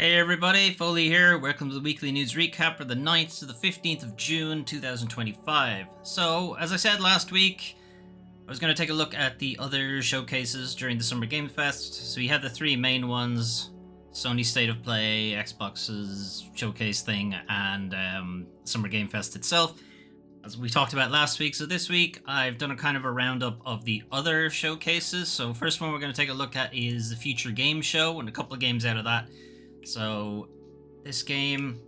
Hey everybody, Foley here. Welcome to the weekly news recap for the 9th to the 15th of June 2025. So, as I said last week, I was going to take a look at the other showcases during the Summer Game Fest. So we had the three main ones, Sony State of Play, Xbox's showcase thing, and Summer Game Fest itself, as we talked about last week. So this week, I've done a kind of a roundup of the other showcases. So first one we're going to take a look at is the Future Game Show, and a couple of games out of that. So this game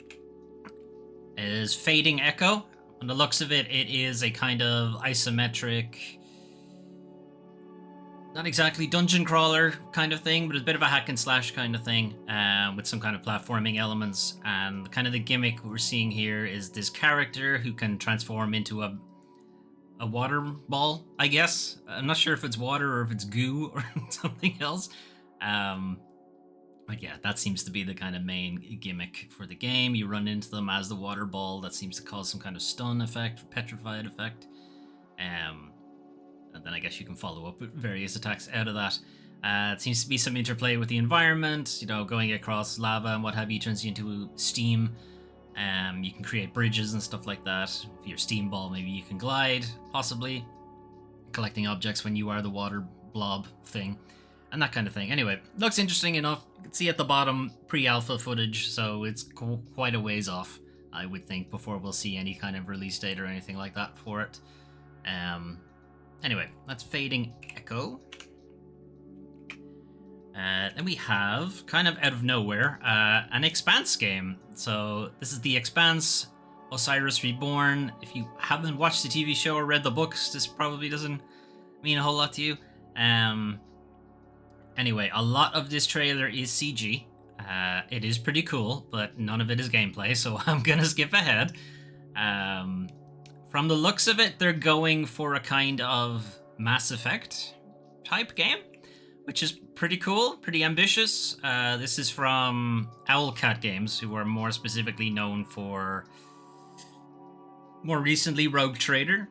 is Fading Echo. On the looks of it, it is a kind of isometric, not exactly dungeon crawler kind of thing, but it's a bit of a hack and slash kind of thing, with some kind of platforming elements. And kind of the gimmick we're seeing here is this character who can transform into a water ball, I guess. I'm not sure if it's water or if it's goo or something else. But yeah, that seems to be the kind of main gimmick for the game. You run into them as the water ball. That seems to cause some kind of stun effect, petrified effect. And then I guess you can follow up with various attacks out of that. It seems to be some interplay with the environment, you know, going across lava and what have you turns you into steam. You can create bridges and stuff like that. If you're steam ball, maybe you can glide, possibly. Collecting objects when you are the water blob thing. And that kind of thing. Anyway, looks interesting enough. You can see at the bottom pre-alpha footage, so it's quite a ways off, I would think, before we'll see any kind of release date or anything like that for it. Anyway, that's Fading Echo. Then we have, kind of out of nowhere, an Expanse game. So this is The Expanse, Osiris Reborn. If you haven't watched the TV show or read the books, this probably doesn't mean a whole lot to you. Anyway, a lot of this trailer is CG. It is pretty cool, but none of it is gameplay, so I'm gonna skip ahead. From the looks of it, they're going for a kind of Mass Effect type game, which is pretty cool, pretty ambitious. This is from Owlcat Games, who are more specifically known for, more recently, Rogue Trader,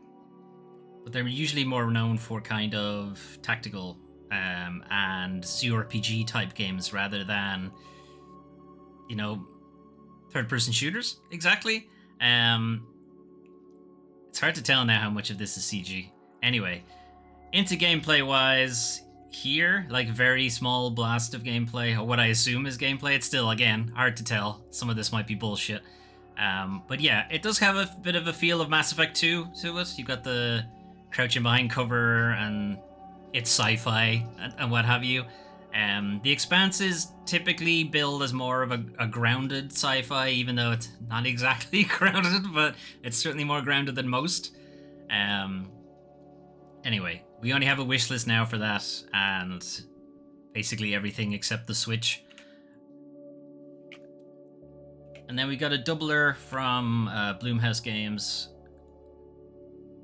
but they're usually more known for kind of tactical and CRPG type games rather than, you know, third-person shooters, exactly. It's hard to tell now how much of this is CG. Anyway, into gameplay-wise, here, like, very small blast of gameplay, or what I assume is gameplay. It's still, again, hard to tell. Some of this might be bullshit. But yeah, it does have a bit of a feel of Mass Effect 2 to it. You've got the crouching behind cover, and it's sci-fi and what have you. The Expanse is typically billed as more of a grounded sci-fi, even though it's not exactly grounded, but it's certainly more grounded than most. Anyway, we only have a wish list now for that, and basically everything except the Switch. And then we got a doubler from Blumhouse Games.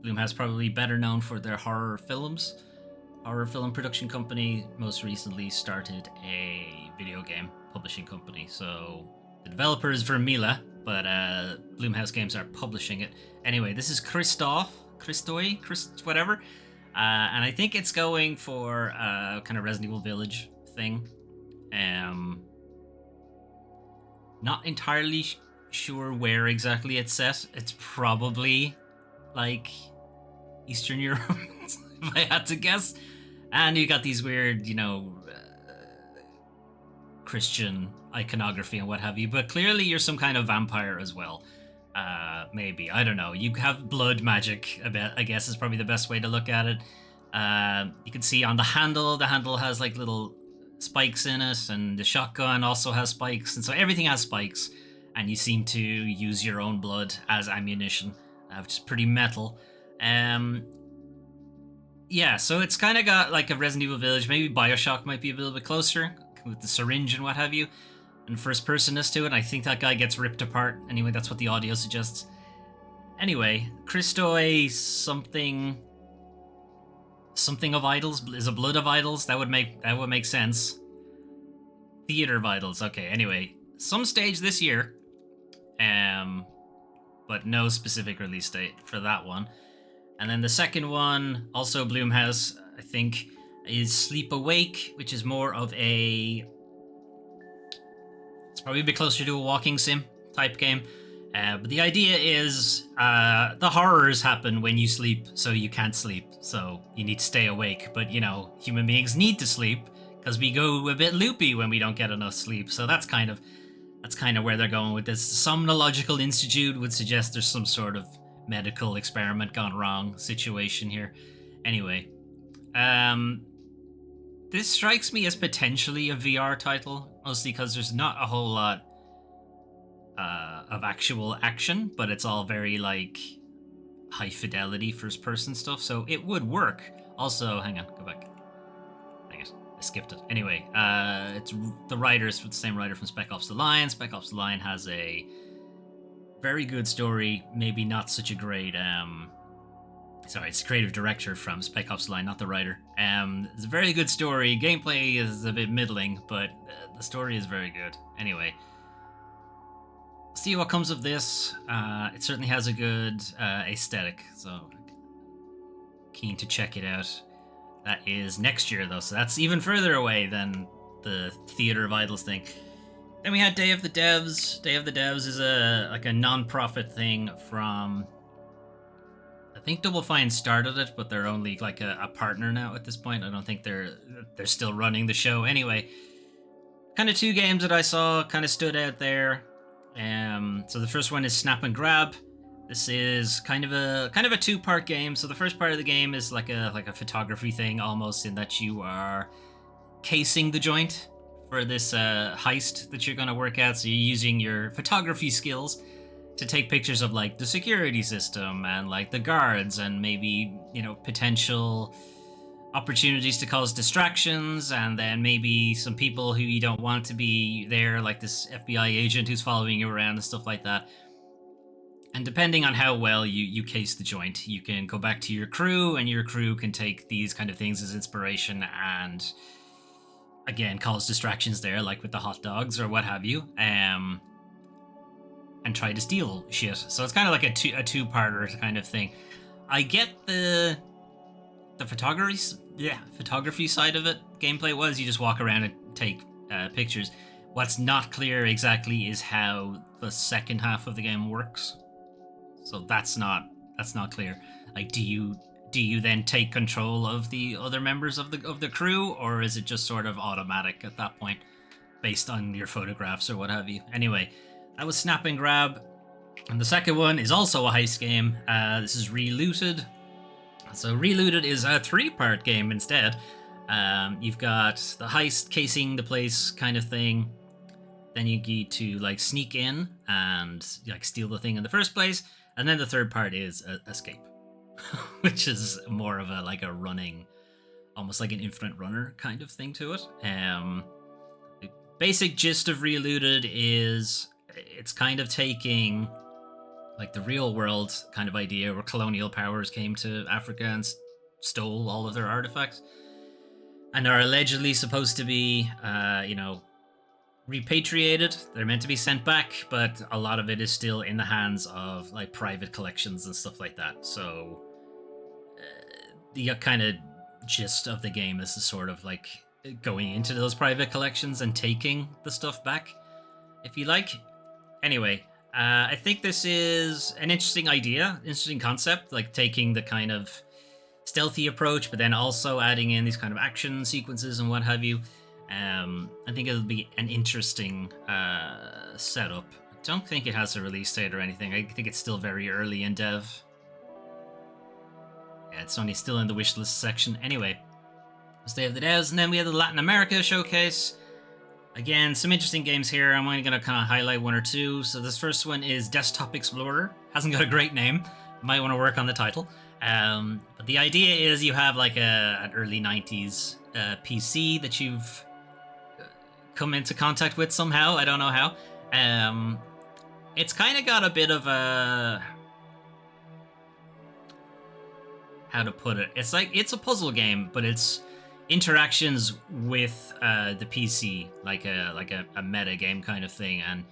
Blumhouse probably better known for their horror films. Horror film production company, most recently started a video game publishing company. So the developer is Vermila, but Blumhouse Games are publishing it. Anyway, this is Christoi, whatever. And I think it's going for a kind of Resident Evil Village thing. Not entirely sure where exactly it's set. It's probably like Eastern Europe, if I had to guess. And you got these weird, you know, Christian iconography and what have you. But clearly you're some kind of vampire as well. Maybe. I don't know. You have blood magic, I guess is probably the best way to look at it. You can see on the handle has like little spikes in it. And the shotgun also has spikes. And so everything has spikes. And you seem to use your own blood as ammunition, which is pretty metal. Yeah, so it's kind of got like a Resident Evil Village. Maybe Bioshock might be a little bit closer with the syringe and what have you. And first personness to it. I think that guy gets ripped apart. Anyway, that's what the audio suggests. Anyway, Christoi something of Idols. Is a Blood of Idols? That would make sense. Theater of Idols. Okay, anyway. Some stage this year. But no specific release date for that one. And then the second one, also Blumhouse, I think, is Sleep Awake, which is more of a It's probably a bit closer to a walking sim type game. But the idea is the horrors happen when you sleep, so you can't sleep. So you need to stay awake. But, you know, human beings need to sleep because we go a bit loopy when we don't get enough sleep. So that's kind of where they're going with this. Somnological Institute would suggest there's some sort of medical experiment gone wrong situation here. Anyway, this strikes me as potentially a VR title, mostly because there's not a whole lot of actual action, but it's all very like high fidelity first person stuff, so it would work. Also, hang on, go back. Dang it, I skipped it. Anyway, it's the writers, the same writer from Spec Ops: The Line. Spec Ops: The Line has a very good story, maybe not such a great sorry, it's the creative director from Spec Ops: The Line, not the writer. It's a very good story. Gameplay is a bit middling, but the story is very good. Anyway, see what comes of this. It certainly has a good aesthetic, so keen to check it out. That is next year, though, so that's even further away than the Theater of Idols thing. Then we had Day of the Devs. Day of the Devs is a non-profit thing from, I think Double Fine started it, but they're only like a partner now at this point. I don't think they're still running the show. Anyway, kind of two games that I saw kind of stood out there. So the first one is Snap and Grab. This is kind of a two-part game. So the first part of the game is like a photography thing, almost, in that you are casing the joint for this heist that you're going to work out. So you're using your photography skills to take pictures of like the security system and like the guards and maybe, you know, potential opportunities to cause distractions, and then maybe some people who you don't want to be there, like this FBI agent who's following you around and stuff like that. And depending on how well you case the joint, you can go back to your crew, and your crew can take these kind of things as inspiration and, again, cause distractions there, like with the hot dogs or what have you, and try to steal shit. So it's kind of like a two-parter kind of thing. I get the photography side of it. Gameplay was you just walk around and take pictures. What's not clear exactly is how the second half of the game works. So that's not clear. Like, do you then take control of the other members of the crew, or is it just sort of automatic at that point, based on your photographs or what have you? Anyway, that was Snap and Grab, and the second one is also a heist game. This is Relooted. So Relooted is a three-part game instead. You've got the heist, casing the place kind of thing. Then you need to like sneak in and like steal the thing in the first place. And then the third part is escape, which is more of a running, almost like an infinite runner kind of thing to it. The basic gist of Relooted is it's kind of taking like the real world kind of idea where colonial powers came to Africa and stole all of their artifacts and are allegedly supposed to be, repatriated. They're meant to be sent back, but a lot of it is still in the hands of like private collections and stuff like that. So the kind of gist of the game is sort of like going into those private collections and taking the stuff back, if you like. Anyway, I think this is an interesting idea, interesting concept, like taking the kind of stealthy approach, but then also adding in these kind of action sequences and what have you. I think it'll be an interesting setup. I don't think it has a release date or anything. I think it's still very early in dev. Yeah, it's only still in the wishlist section. Anyway, Day of the Devs, and then we have the Latin America Showcase. Again, some interesting games here. I'm only going to kind of highlight one or two. So this first one is Desktop Explorer. Hasn't got a great name. Might want to work on the title. But the idea is you have like an early 90s PC that you've come into contact with somehow. I don't know how. It's kind of got a bit of a... how to put it? It's like, it's a puzzle game, but it's interactions with the PC, like a meta game kind of thing, and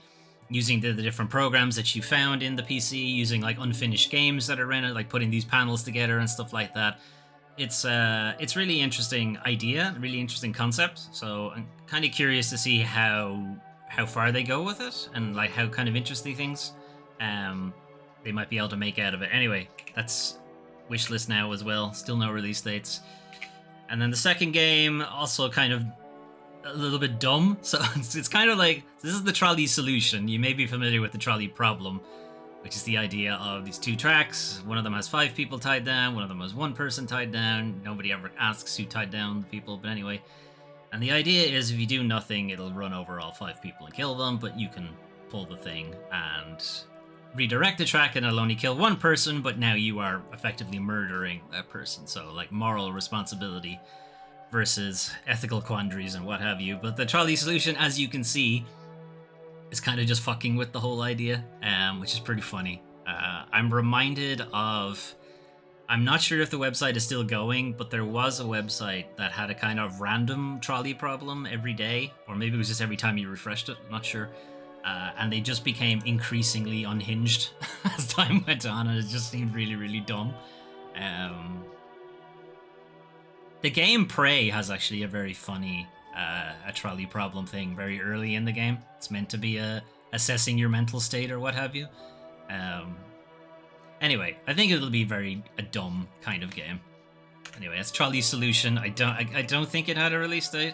using the different programs that you found in the PC, using like unfinished games that are in it, like putting these panels together and stuff like that. It's really interesting idea, really interesting concept. So I'm kind of curious to see how how far they go with it and like how kind of interesting things they might be able to make out of it. Anyway, that's wishlist now as well. Still no release dates. And then the second game, also kind of a little bit dumb. So it's kind of like, this is the trolley solution. You may be familiar with the trolley problem, which is the idea of these two tracks. One of them has 5 people tied down, one of them has 1 person tied down. Nobody ever asks who tied down the people, but anyway. And the idea is if you do nothing, it'll run over all 5 people and kill them, but you can pull the thing and redirect the track and it'll only kill 1 person, but now you are effectively murdering that person. So like moral responsibility versus ethical quandaries and what have you. But the trolley solution, as you can see, is kind of just fucking with the whole idea, which is pretty funny. I'm reminded of, I'm not sure if the website is still going, but there was a website that had a kind of random trolley problem every day, or maybe it was just every time you refreshed it, I'm not sure. And they just became increasingly unhinged as time went on, and it just seemed really, really dumb. The game Prey has actually a very funny a trolley problem thing very early in the game. It's meant to be assessing your mental state or what have you. Anyway, I think it'll be a dumb kind of game. Anyway, it's Trolley Solution. I don't think it had a release date.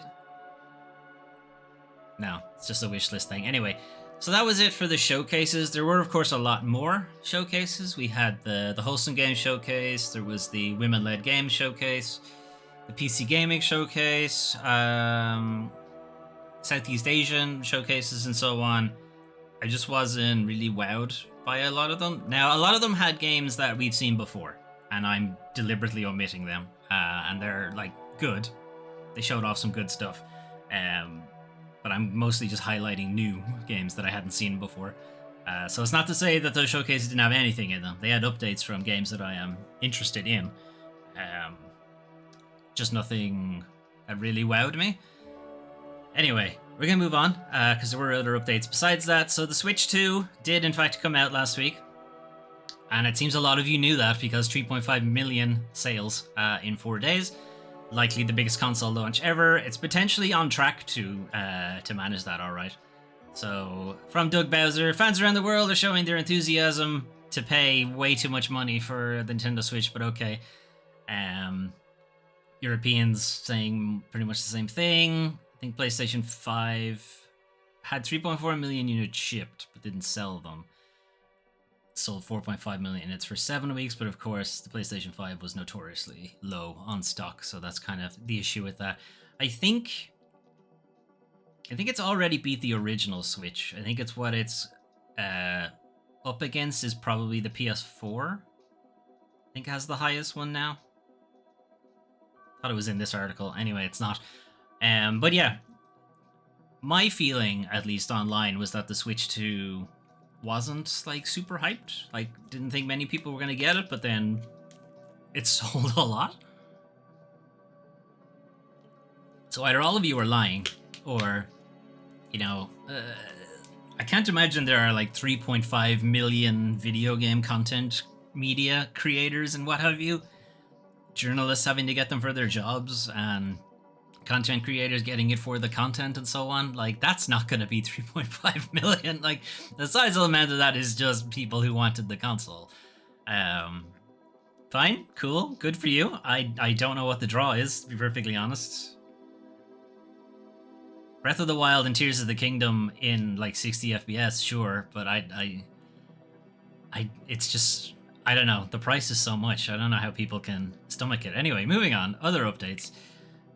No, it's just a wishlist thing. Anyway, so that was it for the showcases. There were, of course, a lot more showcases. We had the Wholesome Games Showcase. There was the Women-Led Games Showcase. The PC Gaming Showcase. Southeast Asian showcases and so on. I just wasn't really wowed by a lot of them. Now, a lot of them had games that we've seen before, and I'm deliberately omitting them. And they're, like, good. They showed off some good stuff. But I'm mostly just highlighting new games that I hadn't seen before. So it's not to say that those showcases didn't have anything in them. They had updates from games that I am interested in. Just nothing that really wowed me. Anyway, we're going to move on, because there were other updates besides that. So the Switch 2 did in fact come out last week. And it seems a lot of you knew that, because 3.5 million sales in 4 days. Likely the biggest console launch ever. It's potentially on track to manage that alright. So, from Doug Bowser, fans around the world are showing their enthusiasm to pay way too much money for the Nintendo Switch, but okay. Europeans saying pretty much the same thing. I think PlayStation 5 had 3.4 million units shipped, but didn't sell them. Sold 4.5 million units for 7 weeks, but of course the PlayStation 5 was notoriously low on stock, so that's kind of the issue with that. I think it's already beat the original Switch. I think it's what it's up against is probably the PS4. I think it has the highest one now. Thought it was in this article. Anyway, it's not. But yeah, my feeling, at least online, was that the Switch 2 wasn't like super hyped. Like, didn't think many people were going to get it, but then it sold a lot. So either all of you are lying, or, you know, I can't imagine there are like 3.5 million video game content media creators and what have you. Journalists having to get them for their jobs, and content creators getting it for the content and so on. Like, that's not going to be 3.5 million. Like, the sizable amount of that is just people who wanted the console. Fine, cool, good for you. I don't know what the draw is, to be perfectly honest. Breath of the Wild and Tears of the Kingdom in like 60 FPS, sure, but it's just, I don't know. The price is so much. I don't know how people can stomach it. Anyway, moving on. Other updates.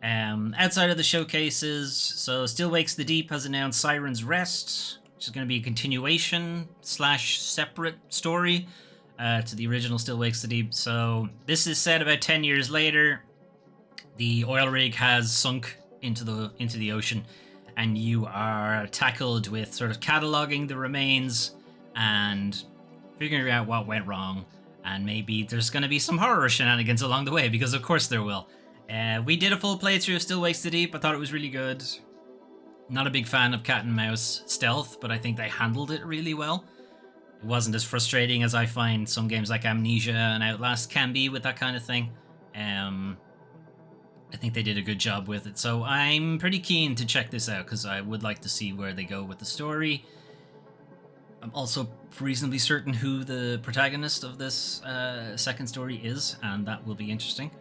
Outside of the showcases, so Still Wakes the Deep has announced Siren's Rest, which is going to be a continuation / separate story to the original Still Wakes the Deep. So this is set about 10 years later. The oil rig has sunk into the ocean, and you are tackled with sort of cataloging the remains and figuring out what went wrong. And maybe there's going to be some horror shenanigans along the way, because of course there will. We did a full playthrough of Still Wakes the Deep. I thought it was really good. Not a big fan of cat and mouse stealth, but I think they handled it really well. It wasn't as frustrating as I find some games like Amnesia and Outlast can be with that kind of thing. I think they did a good job with it. So I'm pretty keen to check this out because I would like to see where they go with the story. I'm also reasonably certain who the protagonist of this second story is, and that will be interesting.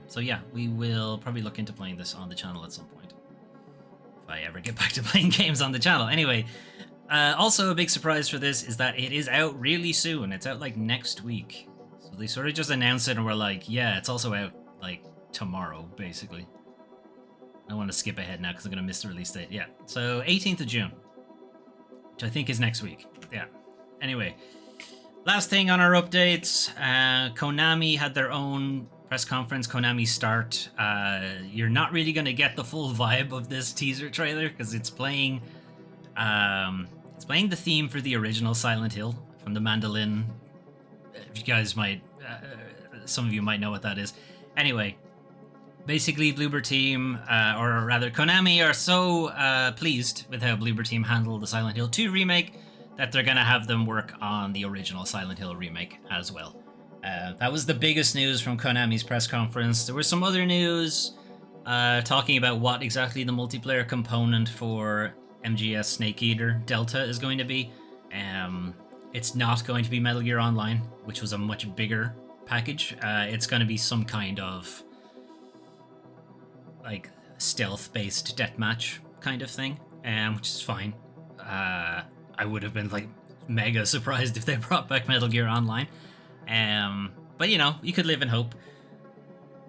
So yeah, we will probably look into playing this on the channel at some point. If I ever get back to playing games on the channel. Anyway, also a big surprise for this is that it is out really soon. It's out like next week. So they sort of just announced it and were like, yeah, it's also out like tomorrow, basically. I want to skip ahead now because I'm going to miss the release date. Yeah, so 18th of June, which I think is next week. Yeah. Anyway, last thing on our updates, Konami had their own press conference, Konami Start. You're not really going to get the full vibe of this teaser trailer because it's playing the theme for the original Silent Hill from the mandolin. If you guys might, some of you might know what that is. Anyway, basically Bloober Team, or rather Konami, are so pleased with how Bloober Team handled the Silent Hill 2 remake that they're going to have them work on the original Silent Hill remake as well. That was the biggest news from Konami's press conference. There was some other news talking about what exactly the multiplayer component for MGS Snake Eater Delta is going to be. It's not going to be Metal Gear Online, which was a much bigger package. It's going to be some kind of like stealth-based deathmatch kind of thing, which is fine. I would have been like mega surprised if they brought back Metal Gear Online. But you know, you could live in hope.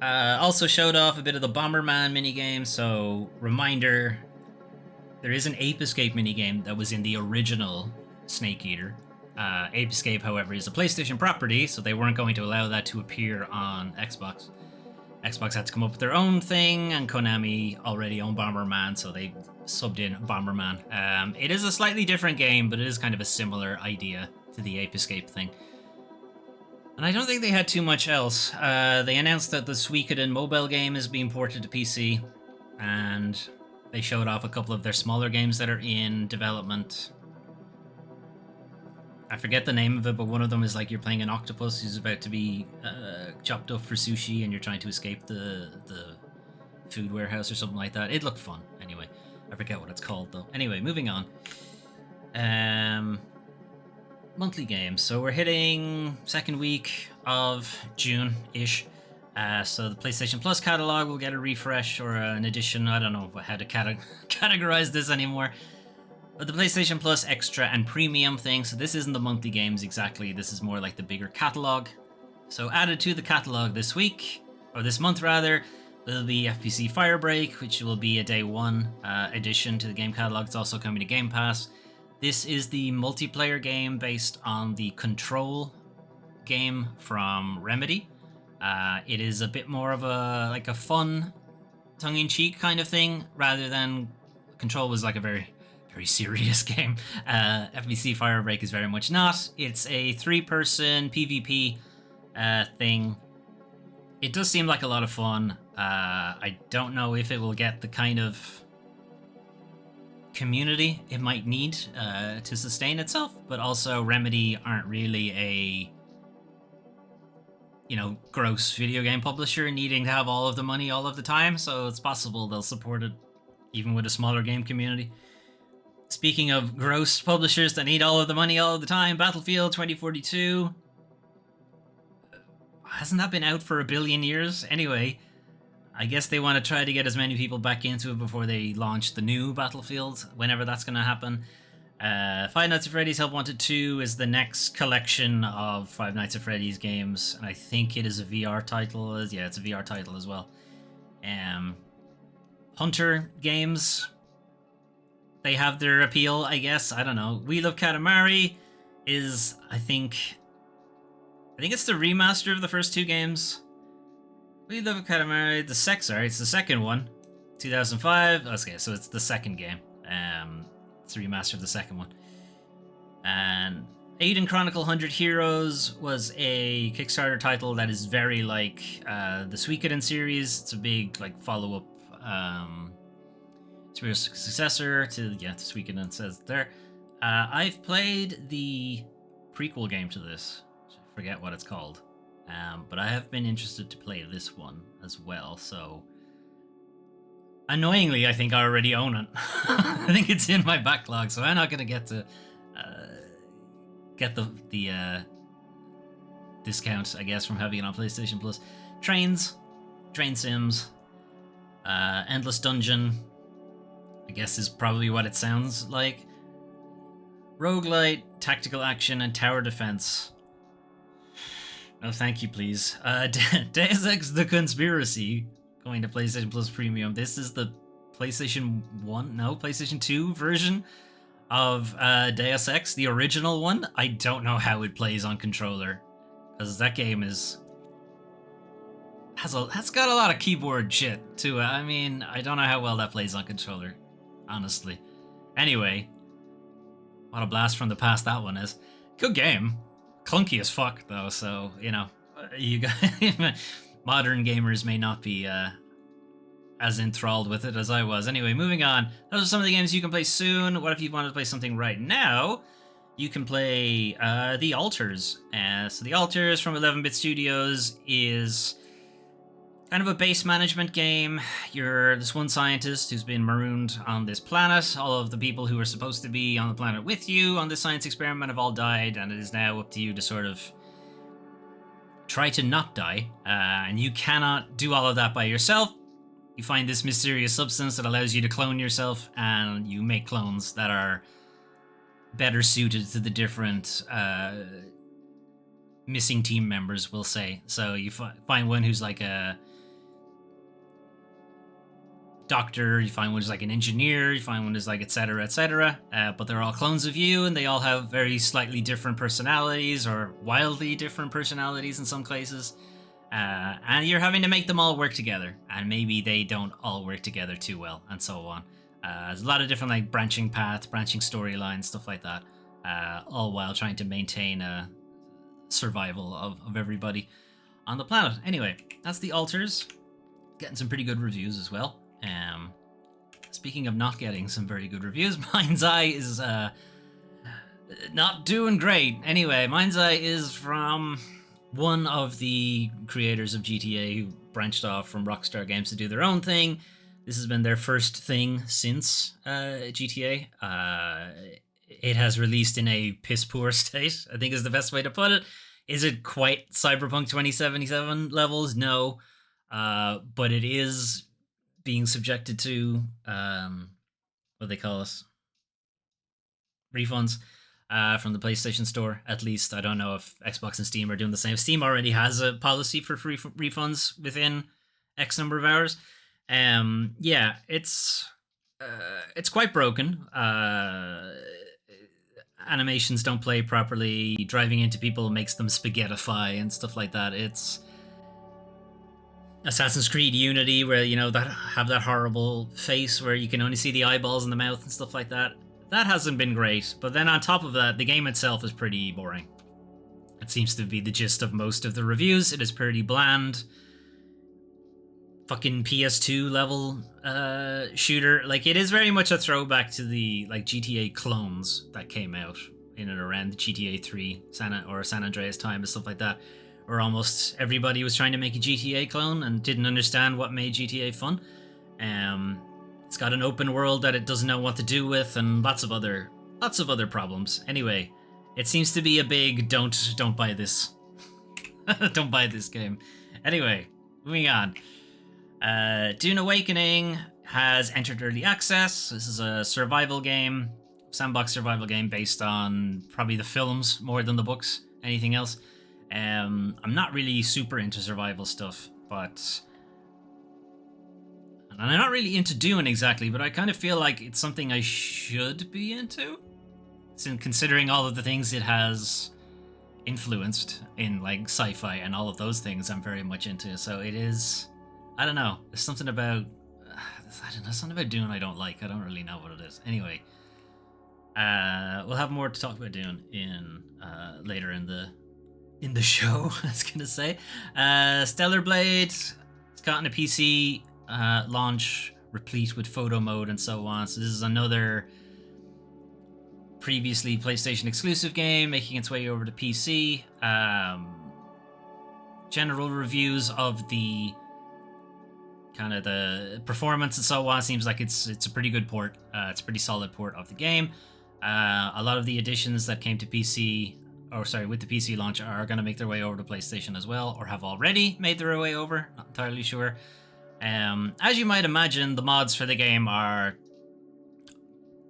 Also showed off a bit of the Bomberman minigame, so reminder, there is an Ape Escape minigame that was in the original Snake Eater. Ape Escape, however, is a PlayStation property, so they weren't going to allow that to appear on Xbox. Xbox had to come up with their own thing, and Konami already owned Bomberman, so they subbed in Bomberman. It is a slightly different game, but it is kind of a similar idea to the Ape Escape thing. And I don't think they had too much else. They announced that the Suikoden mobile game is being ported to PC, and they showed off a couple of their smaller games that are in development. I forget the name of it, but one of them is like you're playing an octopus who's about to be chopped up for sushi, and you're trying to escape the food warehouse or something like that. It looked fun. Anyway, I forget what it's called though. Anyway, moving on. Monthly games. So we're hitting second week of June-ish. So the PlayStation Plus catalog will get a refresh or an addition. I don't know how to categorize this anymore. But the PlayStation Plus Extra and Premium thing, so this isn't the monthly games exactly, this is more like the bigger catalog. So added to the catalog this week, or this month rather, will be FPC Firebreak, which will be a day one addition to the game catalog. It's also coming to Game Pass. This is the multiplayer game based on the Control game from Remedy. It is a bit more of a fun, tongue-in-cheek kind of thing, rather than Control was like a very serious game. FBC Firebreak is very much not. It's a 3-person PvP thing. It does seem like a lot of fun. I don't know if it will get the kind of community it might need to sustain itself, but also Remedy aren't really a gross video game publisher needing to have all of the money all of the time, so it's possible they'll support it even with a smaller game community. Speaking of gross publishers that need all of the money all of the time, Battlefield 2042. Hasn't that been out for 1 billion years? Anyway, I guess they want to try to get as many people back into it before they launch the new Battlefield, whenever that's going to happen. Five Nights at Freddy's Help Wanted 2 is the next collection of Five Nights at Freddy's games, and I think it is a VR title. Yeah, it's a VR title as well. Hunter games, they have their appeal, I guess. I don't know. We Love Katamari is, I think it's the remaster of the first two games. We Love Katamari, it's the second one, 2005. Okay, so it's the second game. It's a remaster of the second one. And Aiden Chronicle 100 Heroes was a Kickstarter title that is very like the Suikoden series. It's a big like follow-up spiritual successor to Suikoden, it says there. I've played the prequel game to this. I forget what it's called. But I have been interested to play this one as well, so Annoyingly, I think I already own it. I think it's in my backlog, so I'm not gonna get to get the discount, I guess, from having it on PlayStation Plus. Trains, train sims, endless dungeon, I guess is probably what it sounds like. Roguelite, tactical action, and tower defense. No, thank you, please. Deus Ex: The Conspiracy going to PlayStation Plus Premium. This is the PlayStation 1, no, PlayStation 2 version of Deus Ex, the original one. I don't know how it plays on controller, because that game has got a lot of keyboard shit to it. I mean, I don't know how well that plays on controller, honestly. Anyway, what a blast from the past that one is. Good game. Clunky as fuck, though, so, you know, you guys, modern gamers may not be as enthralled with it as I was. Anyway, moving on. Those are some of the games you can play soon. What if you wanted to play something right now? You can play The Alters. So The Alters from 11-Bit Studios is kind of a base management game. You're this one scientist who's been marooned on this planet. All of the people who were supposed to be on the planet with you on this science experiment have all died, and it is now up to you to sort of try to not die. And you cannot do all of that by yourself. You find this mysterious substance that allows you to clone yourself, and you make clones that are better suited to the different missing team members, we'll say. So you find one who's like a doctor, you find one who's like an engineer, you find one who's like etc, etc, but they're all clones of you, and they all have very slightly different personalities, or wildly different personalities in some cases, and you're having to make them all work together, and maybe they don't all work together too well, and so on. There's a lot of different like branching paths, branching storylines, stuff like that, all while trying to maintain survival of everybody on the planet. Anyway, that's The Alters, getting some pretty good reviews as well. Speaking of not getting some very good reviews, Mind's Eye is not doing great. Anyway, Mind's Eye is from one of the creators of GTA who branched off from Rockstar Games to do their own thing. This has been their first thing since GTA. It has released in a piss poor state, I think is the best way to put it. Is it quite Cyberpunk 2077 levels? No. But it is being subjected to what they call it, refunds from the PlayStation Store. At least I don't know if Xbox and Steam are doing the same. Steam already has a policy for free refunds within X number of hours. Yeah, it's quite broken. Animations don't play properly. Driving into people makes them spaghettify and stuff like that. It's Assassin's Creed Unity, where, you know, that have that horrible face where you can only see the eyeballs in the mouth and stuff like that. That hasn't been great. But then on top of that, the game itself is pretty boring. It seems to be the gist of most of the reviews. It is pretty bland. Fucking PS2 level shooter. Like, it is very much a throwback to the like GTA clones that came out in and around GTA 3 San Andreas time and stuff like that, where almost everybody was trying to make a GTA clone and didn't understand what made GTA fun. It's got an open world that it doesn't know what to do with, and lots of other problems. Anyway, it seems to be a big don't buy this. Don't buy this game. Anyway, moving on. Dune Awakening has entered early access. This is a survival game, sandbox survival game based on probably the films more than the books, anything else. I'm not really super into survival stuff, and I'm not really into Dune exactly, but I kind of feel like it's something I should be into, considering all of the things it has influenced in like sci-fi and all of those things I'm very much into. So it is, I don't know, there's something about Dune I don't like. I don't really know what it is. Anyway, we'll have more to talk about Dune in later in the show. I was gonna say, Stellar Blade, it's gotten a PC launch replete with photo mode and so on. So this is another previously PlayStation exclusive game making its way over to PC. General reviews of the kind of the performance and so on. Seems like it's a pretty good port. It's a pretty solid port of the game. A lot of the additions that came to PC, or sorry, with the PC launch, are going to make their way over to PlayStation as well, or have already made their way over. Not entirely sure. As you might imagine, the mods for the game are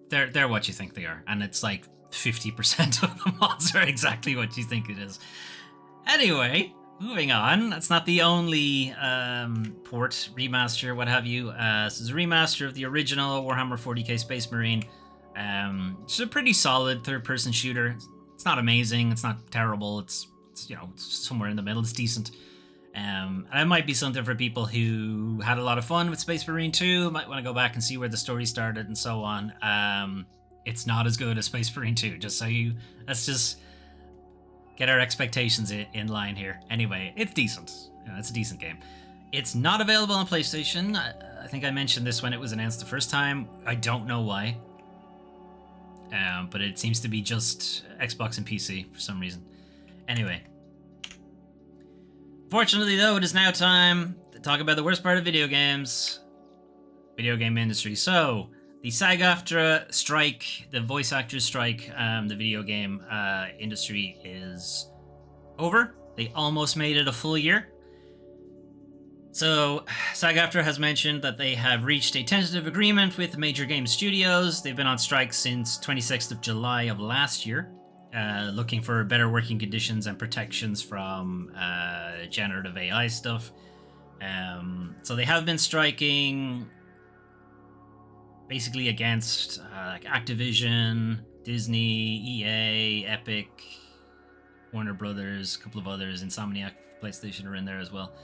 they're what you think they are, and it's like 50% of the mods are exactly what you think it is. Anyway, moving on. That's not the only port, remaster, what have you. This is a remaster of the original Warhammer 40k Space Marine. It's a pretty solid third-person shooter. It's not amazing. It's not terrible. It's it's somewhere in the middle. It's decent. And it might be something for people who had a lot of fun with Space Marine 2, might want to go back and see where the story started and so on. It's not as good as Space Marine 2, let's just get our expectations in line here. Anyway, it's decent. It's a decent game. It's not available on PlayStation. I think I mentioned this when it was announced the first time. I don't know why. But it seems to be just Xbox and PC for some reason. Anyway. Fortunately, though, it is now time to talk about the worst part of video games. Video game industry. So, the SAG-AFTRA strike, the voice actors strike, the video game industry is over. They almost made it a full year. So, SAG-AFTRA has mentioned that they have reached a tentative agreement with major game studios. They've been on strike since 26th of July of last year. Looking for better working conditions and protections from generative AI stuff. So they have been striking basically against like Activision, Disney, EA, Epic, Warner Brothers, a couple of others. Insomniac, PlayStation are in there as well.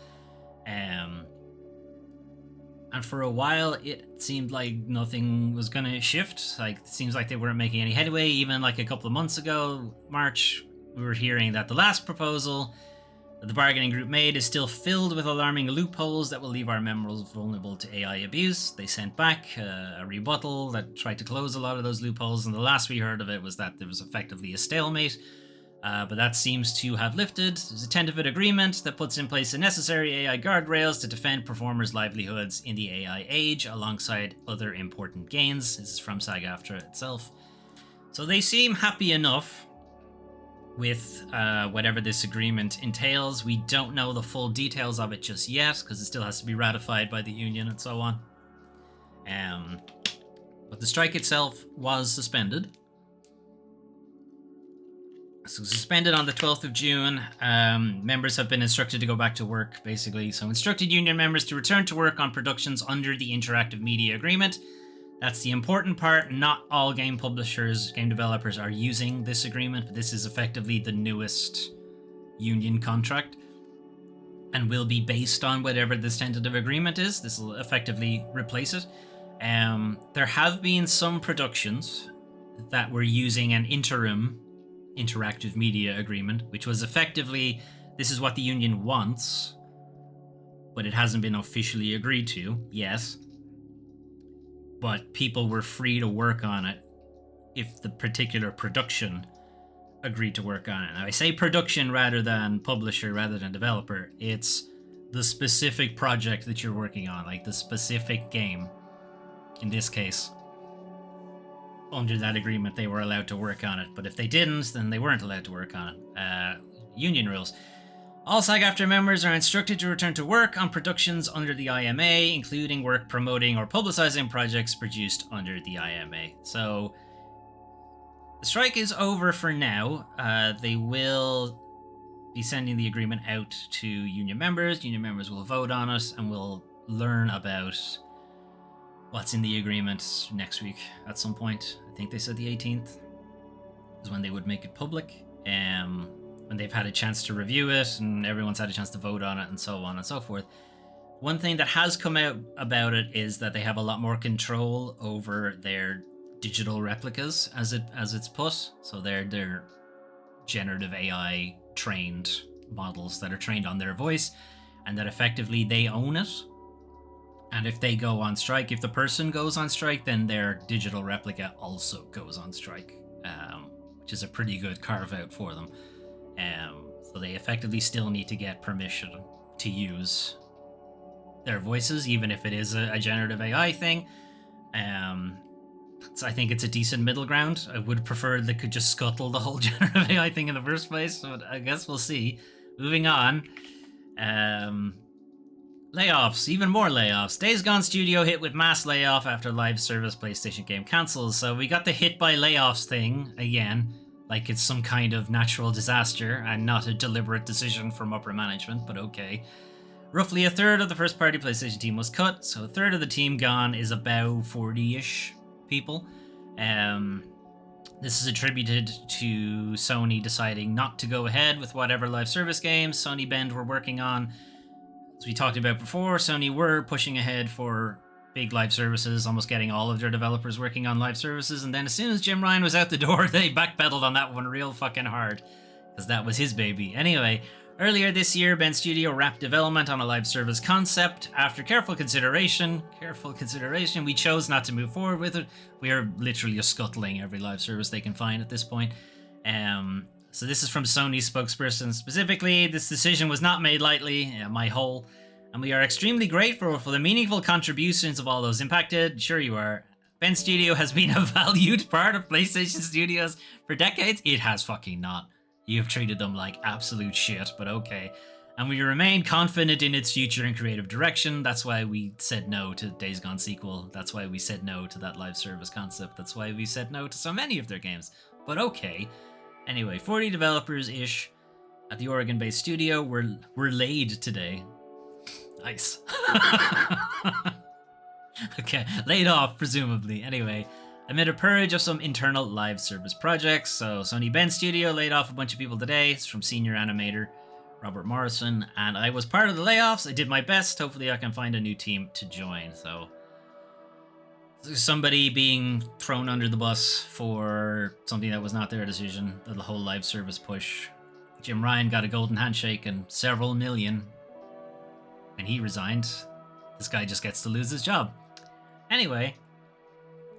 And for a while, it seemed like nothing was going to shift. Like, it seems like they weren't making any headway. Even like a couple of months ago, March, we were hearing that the last proposal that the bargaining group made is still filled with alarming loopholes that will leave our members vulnerable to AI abuse. They sent back a rebuttal that tried to close a lot of those loopholes, and the last we heard of it was that there was effectively a stalemate. But that seems to have lifted. There's a tentative agreement that puts in place the necessary AI guardrails to defend performers' livelihoods in the AI age, alongside other important gains. This is from SAG-AFTRA itself. So they seem happy enough with whatever this agreement entails. We don't know the full details of it just yet, because it still has to be ratified by the union and so on. But the strike itself was suspended. So suspended on the 12th of June. Members have been instructed to go back to work, basically. So instructed union members to return to work on productions under the Interactive Media Agreement. That's the important part. Not all game publishers, game developers are using this agreement, but this is effectively the newest union contract and will be based on whatever this tentative agreement is. This will effectively replace it. There have been some productions that were using an interim Interactive Media Agreement, which was effectively, this is what the union wants, but it hasn't been officially agreed to, yes. But people were free to work on it if the particular production agreed to work on it. Now, I say production rather than publisher, rather than developer. It's the specific project that you're working on, like the specific game, in this case. Under that agreement, they were allowed to work on it, but if they didn't, then they weren't allowed to work on it. Union rules. All SAG-AFTRA members are instructed to return to work on productions under the IMA, including work promoting or publicizing projects produced under the IMA. So, the strike is over for now. They will be sending the agreement out to union members. Union members will vote on it, and we'll learn about what's in the agreement next week at some point. I think they said the 18th is when they would make it public. When they've had a chance to review it and everyone's had a chance to vote on it and so on and so forth. One thing that has come out about it is that they have a lot more control over their digital replicas, as it's put. So they're generative AI trained models that are trained on their voice, and that effectively they own it. And if they go on strike, if the person goes on strike, then their digital replica also goes on strike, which is a pretty good carve out for them. So they effectively still need to get permission to use their voices, even if it is a generative AI thing. So I think it's a decent middle ground. I would prefer they could just scuttle the whole generative AI thing in the first place, but I guess we'll see. Moving on. Layoffs, even more layoffs. Days Gone Studio hit with mass layoff after live service PlayStation game cancels. So we got the hit by layoffs thing again, like it's some kind of natural disaster and not a deliberate decision from upper management, but okay. Roughly a third of the first party PlayStation team was cut, so a third of the team gone is about 40-ish people. This is attributed to Sony deciding not to go ahead with whatever live service games Sony Bend were working on. As we talked about before, Sony were pushing ahead for big live services, almost getting all of their developers working on live services, and then as soon as Jim Ryan was out the door, they backpedaled on that one real fucking hard, because that was his baby. Anyway, earlier this year, Bend Studio wrapped development on a live service concept. After careful consideration, we chose not to move forward with it. We are literally just scuttling every live service they can find at this point. So this is from Sony's spokesperson specifically. This decision was not made lightly, my whole, and we are extremely grateful for the meaningful contributions of all those impacted. Sure you are. Bend Studio has been a valued part of PlayStation Studios for decades. It has fucking not. You have treated them like absolute shit, but okay. And we remain confident in its future and creative direction. That's why we said no to Days Gone sequel. That's why we said no to that live service concept. That's why we said no to so many of their games. But okay. Anyway, 40 developers-ish at the Oregon-based studio were laid today. Nice. Okay, laid off, presumably. Anyway, amid a purge of some internal live service projects. So Sony Bend Studio laid off a bunch of people today. It's from senior animator Robert Morrison, and I was part of the layoffs. I did my best. Hopefully I can find a new team to join. So somebody being thrown under the bus for something that was not their decision, the whole live service push. Jim Ryan got a golden handshake and several million, and he resigned. This guy just gets to lose his job. Anyway,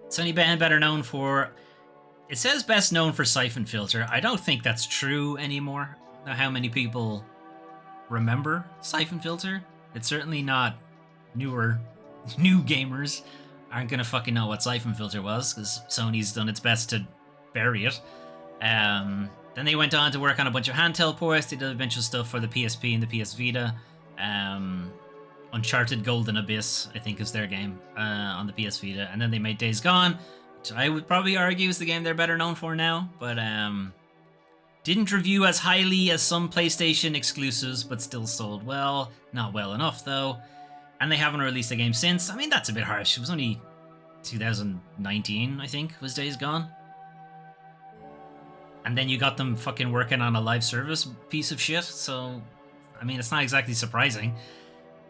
Sony Bend, better known for... It says best known for Siphon Filter. I don't think that's true anymore. I don't know how many people remember Siphon Filter. It's certainly not new gamers aren't gonna fucking know what Siphon Filter was, because Sony's done its best to bury it. Then they went on to work on a bunch of handheld ports. They did a bunch of stuff for the PSP and the PS Vita. Uncharted Golden Abyss, I think, is their game on the PS Vita. And then they made Days Gone, which I would probably argue is the game they're better known for now, but didn't review as highly as some PlayStation exclusives, but still sold well. Not well enough, though. And they haven't released a game since. I mean, that's a bit harsh. It was only 2019, I think, was Days Gone. And then you got them fucking working on a live service piece of shit, so... I mean, it's not exactly surprising.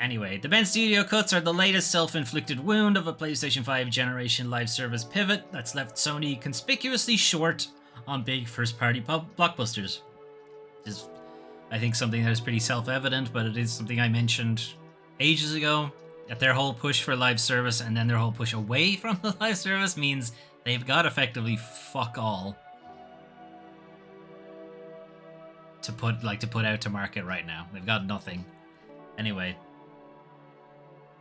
Anyway, the Bend Studio cuts are the latest self-inflicted wound of a PlayStation 5 generation live service pivot that's left Sony conspicuously short on big first-party blockbusters. Which is, I think, something that is pretty self-evident, but it is something I mentioned ages ago, that their whole push for live service and then their whole push away from the live service means they've got effectively fuck all to put out to market right now. They've got nothing. Anyway,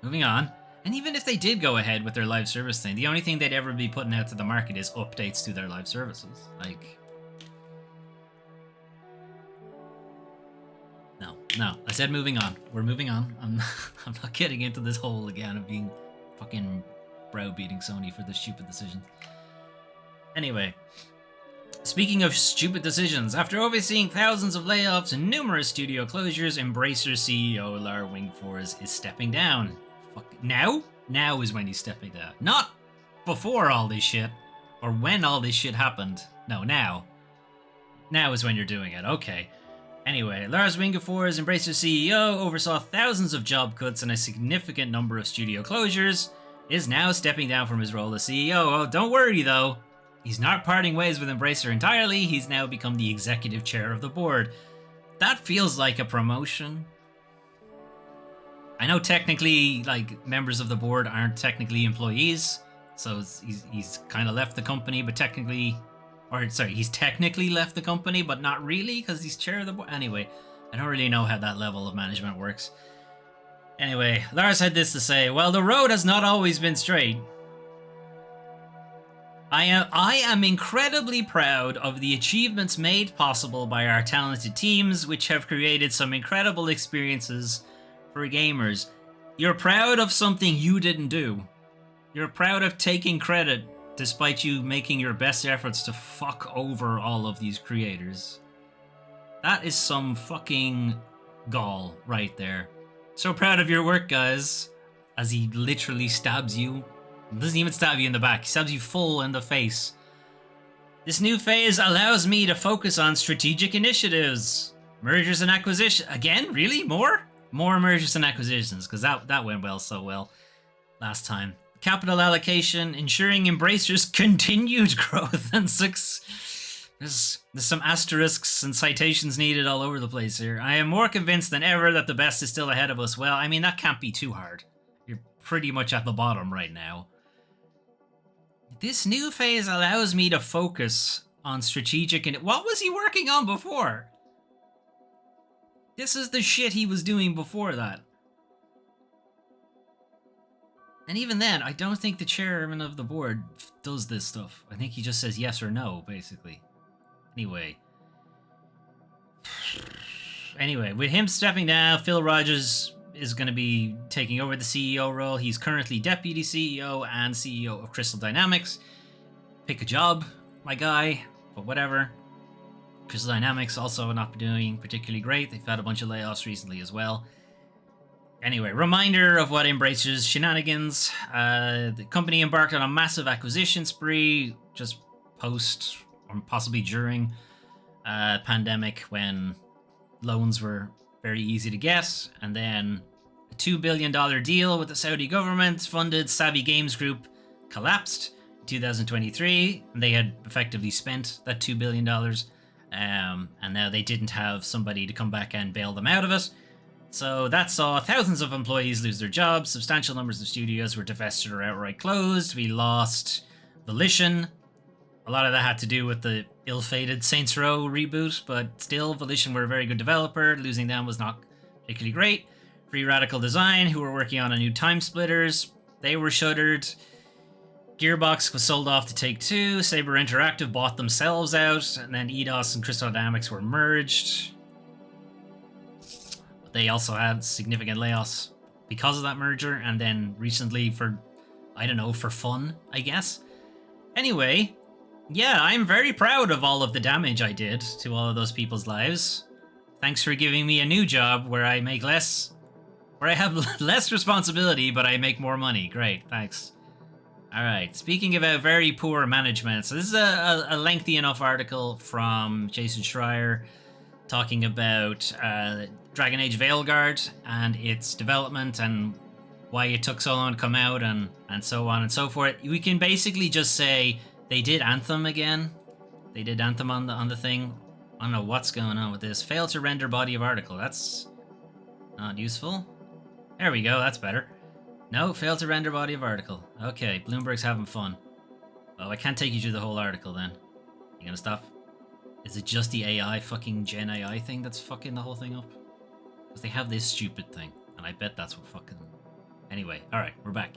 moving on. And even if they did go ahead with their live service thing, the only thing they'd ever be putting out to the market is updates to their live services. Like, no. I said moving on. We're moving on. I'm not getting into this hole again of being fucking browbeating Sony for this stupid decision. Anyway, speaking of stupid decisions, after overseeing thousands of layoffs and numerous studio closures, Embracer CEO Lar Wingfours is stepping down. Now? Now is when he's stepping down. Not before all this shit, or when all this shit happened. No, now. Now is when you're doing it. Okay. Anyway, Lars Wingfours, Embracer CEO, oversaw thousands of job cuts and a significant number of studio closures, is now stepping down from his role as CEO. Oh, don't worry though. He's not parting ways with Embracer entirely. He's now become the executive chair of the board. That feels like a promotion. I know technically, like, members of the board aren't technically employees, so he's kind of left the company, but technically... Or, sorry, he's technically left the company, but not really, because he's chair of the board. Anyway, I don't really know how that level of management works. Anyway, Lars had this to say, "Well, the road has not always been straight. I am incredibly proud of the achievements made possible by our talented teams, which have created some incredible experiences for gamers." You're proud of something you didn't do. You're proud of taking credit despite you making your best efforts to fuck over all of these creators. That is some fucking gall right there. So proud of your work, guys. As he literally stabs you. He doesn't even stab you in the back. He stabs you full in the face. "This new phase allows me to focus on strategic initiatives. Mergers and acquisitions." Again? Really? More? More mergers and acquisitions, because that went so well last time. "Capital allocation, ensuring Embracer's continued growth and success." There's some asterisks and citations needed all over the place here. "I am more convinced than ever that the best is still ahead of us." Well, I mean, that can't be too hard. You're pretty much at the bottom right now. "This new phase allows me to focus on strategic..." And what was he working on before? This is the shit he was doing before that. And even then, I don't think the chairman of the board does this stuff. I think he just says yes or no, basically. Anyway, with him stepping down, Phil Rogers is going to be taking over the CEO role. He's currently deputy CEO and CEO of Crystal Dynamics. Pick a job, my guy, but whatever. Crystal Dynamics also not doing particularly great. They've had a bunch of layoffs recently as well. Anyway, reminder of what Embracer's shenanigans. The company embarked on a massive acquisition spree just post or possibly during pandemic when loans were very easy to get, and then a $2 billion deal with the Saudi government funded Savvy Games Group collapsed in 2023, and they had effectively spent that $2 billion, and now they didn't have somebody to come back and bail them out of it. So that saw thousands of employees lose their jobs, substantial numbers of studios were divested or outright closed, we lost Volition. A lot of that had to do with the ill-fated Saints Row reboot, but still, Volition were a very good developer. Losing them was not particularly great. Free Radical Design, who were working on a new Time Splitters, they were shuttered. Gearbox was sold off to Take-Two. Saber Interactive bought themselves out, and then Eidos and Crystal Dynamics were merged. But they also had significant layoffs because of that merger, and then recently for, I don't know, for fun, I guess. Anyway, yeah, I'm very proud of all of the damage I did to all of those people's lives. Thanks for giving me a new job where I make less, where I have less responsibility, but I make more money. Great, thanks. All right, speaking about very poor management. So this is a lengthy enough article from Jason Schreier talking about Dragon Age Veilguard and its development and why it took so long to come out and so on and so forth. We can basically just say they did Anthem again. They did Anthem on the thing. I don't know what's going on with this. Failed to render body of article. That's not useful. There we go. That's better. No, failed to render body of article. Okay, Bloomberg's having fun. Oh, I can't take you through the whole article then. You gonna stop? Is it just the AI fucking Gen AI thing that's fucking the whole thing up? Because they have this stupid thing, and I bet that's what fucking... Anyway, alright, we're back.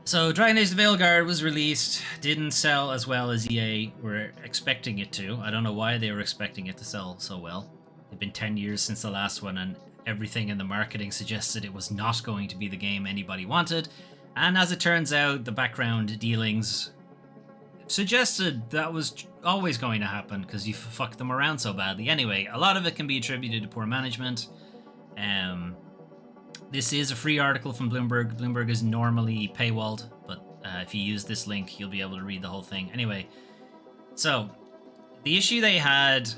So, Dragon Age the Veilguard was released, didn't sell as well as EA were expecting it to. I don't know why they were expecting it to sell so well. It's been 10 years since the last one, and everything in the marketing suggested it was not going to be the game anybody wanted. And as it turns out, the background dealings suggested that was always going to happen because you fucked them around so badly. Anyway, a lot of it can be attributed to poor management. This is a free article from Bloomberg. Bloomberg is normally paywalled, but if you use this link, you'll be able to read the whole thing. Anyway, so the issue they had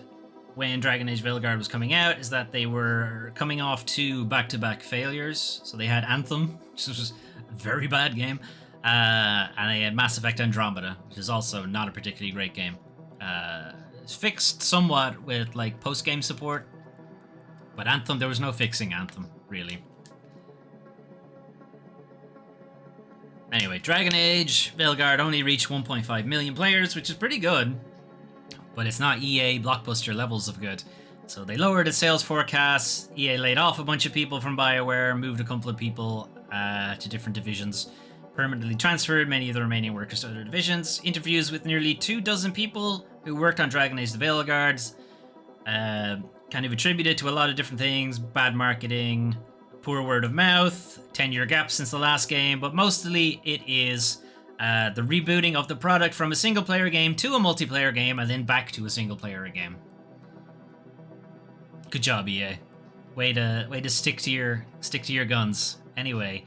when Dragon Age Veilguard was coming out is that they were coming off two back-to-back failures. So they had Anthem, which was a very bad game, and they had Mass Effect Andromeda, which is also not a particularly great game. It's fixed somewhat with like post-game support, but Anthem, there was no fixing Anthem, really. Anyway, Dragon Age Veilguard only reached 1.5 million players, which is pretty good, but it's not EA blockbuster levels of good. So they lowered its sales forecasts. EA laid off a bunch of people from BioWare, moved a couple of people to different divisions, permanently transferred many of the remaining workers to other divisions. Interviews with nearly 24 people who worked on Dragon Age: The Veilguards kind of attributed to a lot of different things: bad marketing, poor word of mouth, 10-year gap since the last game, but mostly it is the rebooting of the product from a single-player game to a multiplayer game and then back to a single-player game. Good job, EA. Way to stick to your guns. Anyway.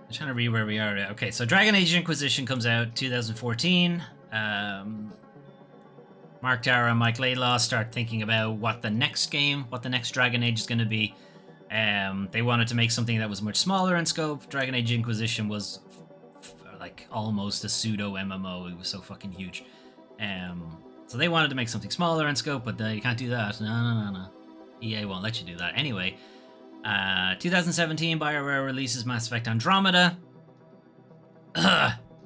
I'm trying to read where we are. Okay, so Dragon Age Inquisition comes out 2014. Mark Dara and Mike Laidlaw start thinking about what the next Dragon Age is going to be. They wanted to make something that was much smaller in scope. Dragon Age Inquisition was like almost a pseudo MMO. It was so fucking huge. So they wanted to make something smaller in scope, but you can't do that. No. EA won't let you do that. Anyway, 2017, BioWare releases Mass Effect Andromeda.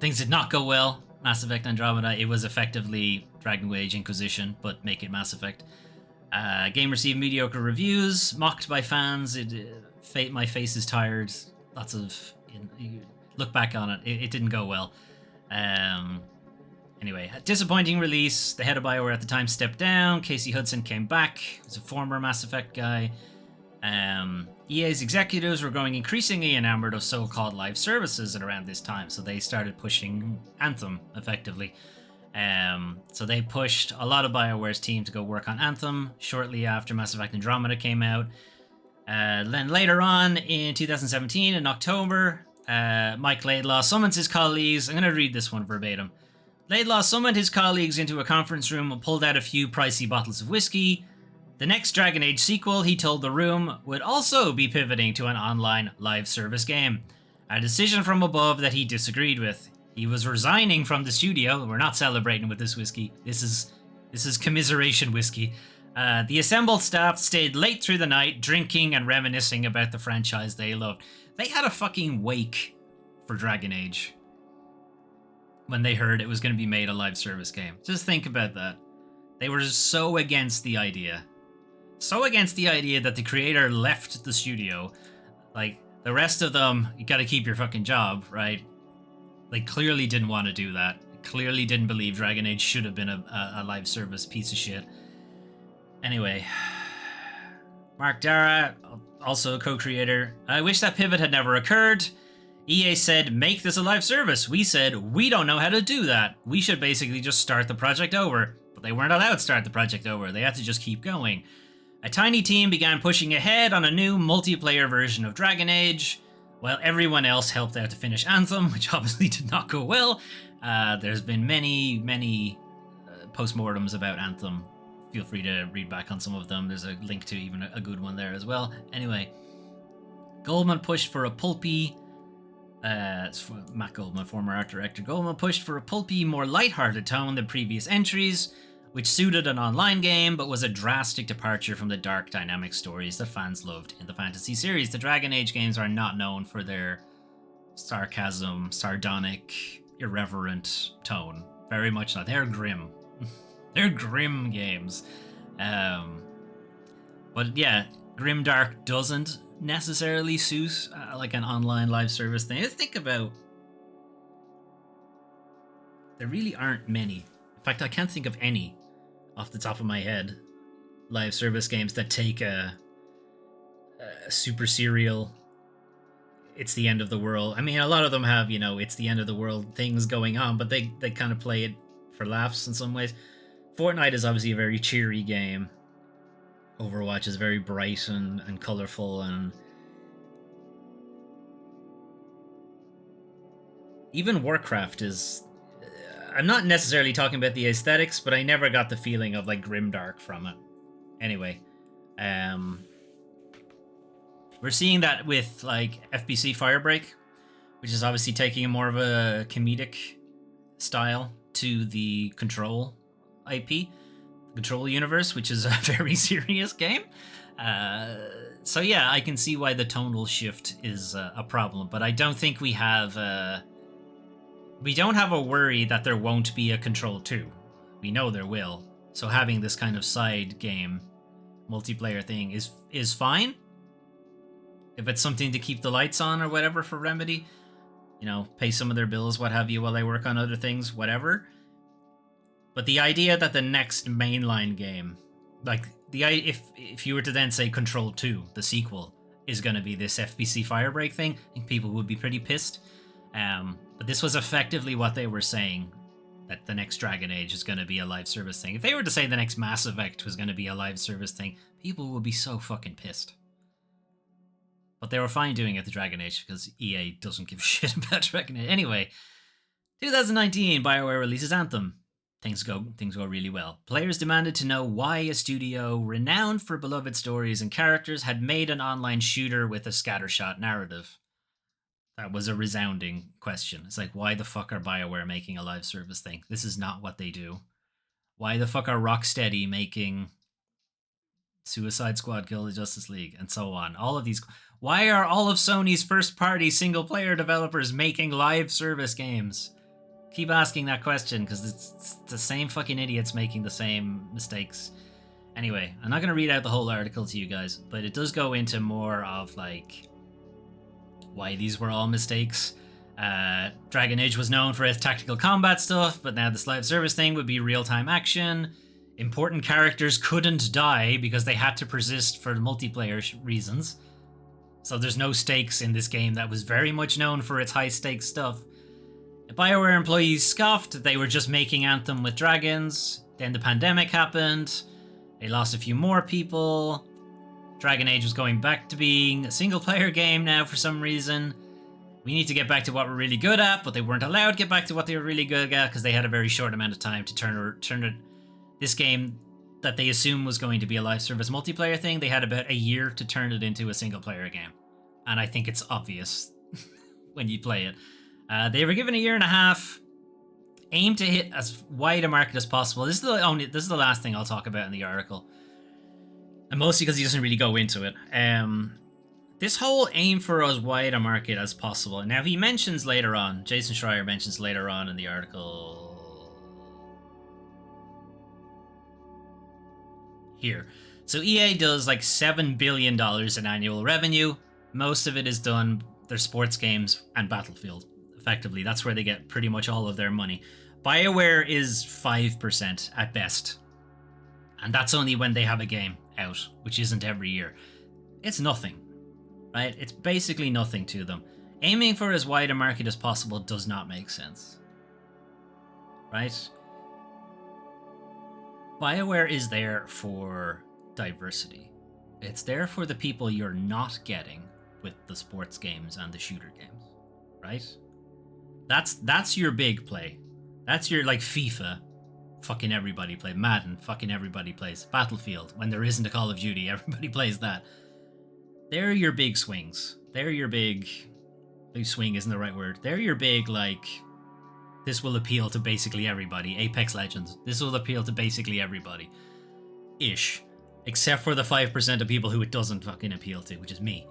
Things did not go well. Mass Effect Andromeda, it was effectively Dragon Age Inquisition, but make it Mass Effect. Game received mediocre reviews, mocked by fans. My face is tired. Lots of... look back on it. It didn't go well. Anyway, disappointing release. The head of BioWare at the time stepped down. Casey Hudson came back. He was a former Mass Effect guy. EA's executives were growing increasingly enamored of so-called live services at around this time, so they started pushing Anthem, effectively. So they pushed a lot of BioWare's team to go work on Anthem shortly after Mass Effect Andromeda came out. Then later on, in 2017, in October, Mike Laidlaw summons his colleagues. I'm going to read this one verbatim. Laidlaw summoned his colleagues into a conference room and pulled out a few pricey bottles of whiskey. The next Dragon Age sequel, he told the room, would also be pivoting to an online live service game. A decision from above that he disagreed with. He was resigning from the studio. We're not celebrating with this whiskey. This is commiseration whiskey. The assembled staff stayed late through the night, drinking and reminiscing about the franchise they loved. They had a fucking wake for Dragon Age when they heard it was going to be made a live service game. Just think about that. They were so against the idea. So against the idea that the creator left the studio. Like, the rest of them, you gotta keep your fucking job, right? They clearly didn't want to do that. Clearly didn't believe Dragon Age should have been a live service piece of shit. Anyway. Mark Dara, also a co-creator. I wish that pivot had never occurred. EA said, make this a live service. We said, we don't know how to do that. We should basically just start the project over. But they weren't allowed to start the project over. They had to just keep going. A tiny team began pushing ahead on a new multiplayer version of Dragon Age, while everyone else helped out to finish Anthem, which obviously did not go well. There's been many postmortems about Anthem. Feel free to read back on some of them. There's a link to even a good one there as well. Anyway, Goldman pushed for a pulpy... Matt Goldman, former art director. Goldman pushed for a pulpy, more lighthearted tone than previous entries, which suited an online game, but was a drastic departure from the dark, dynamic stories that fans loved in the fantasy series. The Dragon Age games are not known for their sarcasm, sardonic, irreverent tone. Very much not. They're grim. They're grim games. But yeah, grim dark doesn't necessarily suit like an online live service thing. Think about... There really aren't many. In fact, I can't think of any off the top of my head, live service games that take a super serial, it's the end of the world. I mean, a lot of them have, it's the end of the world things going on, but they kind of play it for laughs in some ways. Fortnite is obviously a very cheery game. Overwatch is very bright and colorful, and even Warcraft is... I'm not necessarily talking about the aesthetics, but I never got the feeling of like grimdark from it. Anyway, we're seeing that with like FBC Firebreak, which is obviously taking a more of a comedic style to the Control IP, Control universe, which is a very serious game. So yeah, I can see why the tonal shift is a problem, but I don't think we have we don't have a worry that there won't be a Control 2. We know there will. So having this kind of side game multiplayer thing is fine. If it's something to keep the lights on or whatever for Remedy, you know, pay some of their bills, what have you, while they work on other things, whatever. But the idea that the next mainline game, like if you were to then say Control 2, the sequel, is going to be this FBC Firebreak thing, I think people would be pretty pissed. But this was effectively what they were saying, that the next Dragon Age is going to be a live service thing. If they were to say the next Mass Effect was going to be a live service thing, people would be so fucking pissed. But they were fine doing it to Dragon Age because EA doesn't give a shit about Dragon Age. Anyway, 2019, BioWare releases Anthem. Things go really well. Players demanded to know why a studio renowned for beloved stories and characters had made an online shooter with a scattershot narrative. That was a resounding question. It's like, why the fuck are BioWare making a live service thing? This is not what they do. Why the fuck are Rocksteady making Suicide Squad, Kill the Justice League, and so on? All of these. Why are all of Sony's first-party single-player developers making live service games? Keep asking that question, because it's the same fucking idiots making the same mistakes. Anyway, I'm not going to read out the whole article to you guys, but it does go into more of, like, why these were all mistakes. Dragon Age was known for its tactical combat stuff, but now this live service thing would be real-time action. Important characters couldn't die because they had to persist for multiplayer reasons. So there's no stakes in this game that was very much known for its high-stakes stuff. The BioWare employees scoffed. They were just making Anthem with dragons. Then the pandemic happened. They lost a few more people. Dragon Age was going back to being a single-player game now for some reason. We need to get back to what we're really good at, but they weren't allowed to get back to what they were really good at because they had a very short amount of time to turn it. This game that they assumed was going to be a live service multiplayer thing, they had about a year to turn it into a single-player game. And I think it's obvious when you play it. They were given a year and a half. Aim to hit as wide a market as possible. This is the last thing I'll talk about in the article. And mostly because he doesn't really go into it. This whole aim for as wide a market as possible. Now he mentions later on, Jason Schreier mentions later on in the article here. So EA does like $7 billion in annual revenue. Most of it is done their sports games and Battlefield. Effectively, that's where they get pretty much all of their money. BioWare is 5% at best. And that's only when they have a game out, which isn't every year. It's nothing, right? It's basically nothing to them. Aiming for as wide a market as possible does not make sense, right? BioWare is there for diversity. It's there for the people you're not getting with the sports games and the shooter games, right? That's your big play. That's your, like, FIFA. Fucking everybody plays. Madden. Fucking everybody plays. Battlefield. When there isn't a Call of Duty, everybody plays that. They're your big swings. They're your big swing isn't the right word. They're your big, like, this will appeal to basically everybody. Apex Legends. This will appeal to basically everybody. Ish. Except for the 5% of people who it doesn't fucking appeal to, which is me.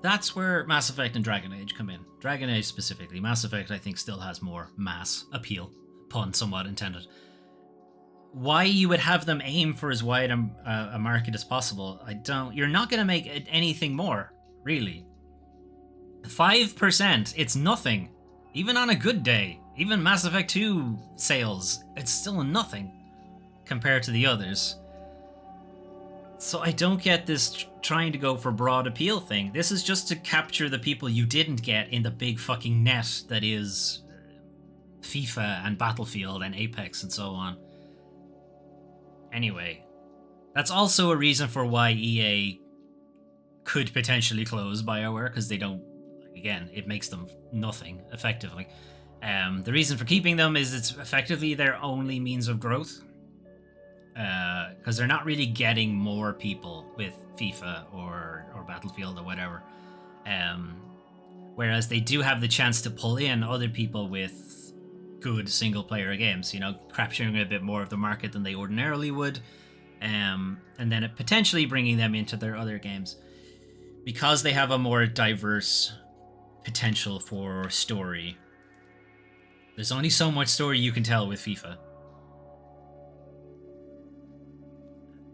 That's where Mass Effect and Dragon Age come in. Dragon Age specifically. Mass Effect, I think, still has more mass appeal. Pun somewhat intended. Why you would have them aim for as wide a market as possible, I don't... You're not going to make anything more, really. 5%, it's nothing. Even on a good day. Even Mass Effect 2 sales, it's still nothing compared to the others. So I don't get this trying to go for broad appeal thing. This is just to capture the people you didn't get in the big fucking net that is FIFA and Battlefield and Apex and so on. Anyway, that's also a reason for why EA could potentially close BioWare, because they don't, again, it makes them nothing, effectively. The reason for keeping them is it's effectively their only means of growth. Because they're not really getting more people with FIFA or Battlefield or whatever. Whereas they do have the chance to pull in other people with good single-player games, you know, capturing a bit more of the market than they ordinarily would, and then it potentially bringing them into their other games. Because they have a more diverse potential for story. There's only so much story you can tell with FIFA.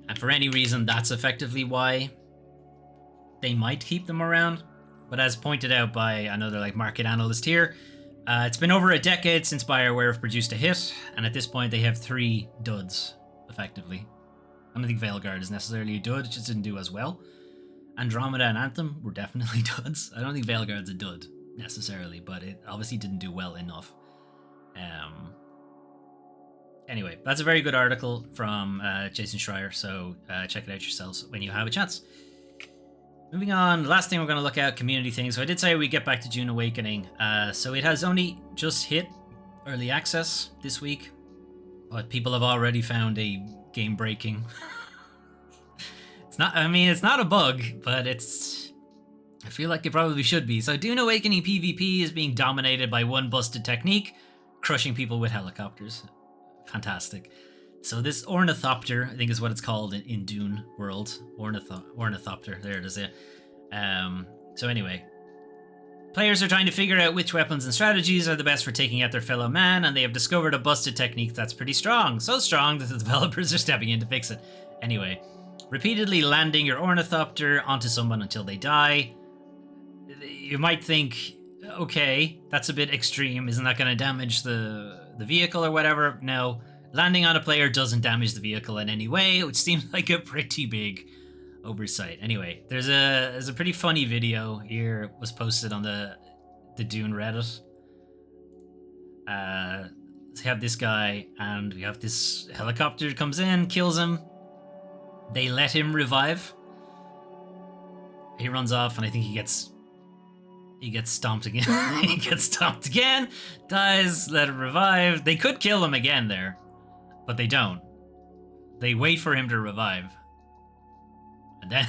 And for any reason, that's effectively why they might keep them around. But as pointed out by another market analyst here, it's been over a decade since BioWare have produced a hit, and at this point they have 3 duds, effectively. I don't think Veilguard is necessarily a dud, it just didn't do as well. Andromeda and Anthem were definitely duds. I don't think Veilguard's a dud, necessarily, but it obviously didn't do well enough. Anyway, that's a very good article from Jason Schreier, so check it out yourselves when you have a chance. Moving on, the last thing we're going to look at, community things. So I did say we get back to June Awakening. So it has only just hit early access this week, but people have already found a game-breaking... it's not a bug, but I feel like it probably should be. So Dune Awakening PvP is being dominated by one busted technique, crushing people with helicopters. Fantastic. So this Ornithopter, I think is what it's called in Dune world. Ornithopter, there it is. So anyway, players are trying to figure out which weapons and strategies are the best for taking out their fellow man, and they have discovered a busted technique that's pretty strong. So strong that the developers are stepping in to fix it. Anyway, repeatedly landing your Ornithopter onto someone until they die. You might think, okay, that's a bit extreme. Isn't that going to damage the vehicle or whatever? No. Landing on a player doesn't damage the vehicle in any way, which seems like a pretty big oversight. Anyway, there's a pretty funny video here. It was posted on the Dune Reddit. We have this guy, and we have this helicopter comes in, kills him. They let him revive. He runs off, and I think he gets stomped again. He gets stomped again, dies, let him revive. They could kill him again there, but they don't. They wait for him to revive. And then,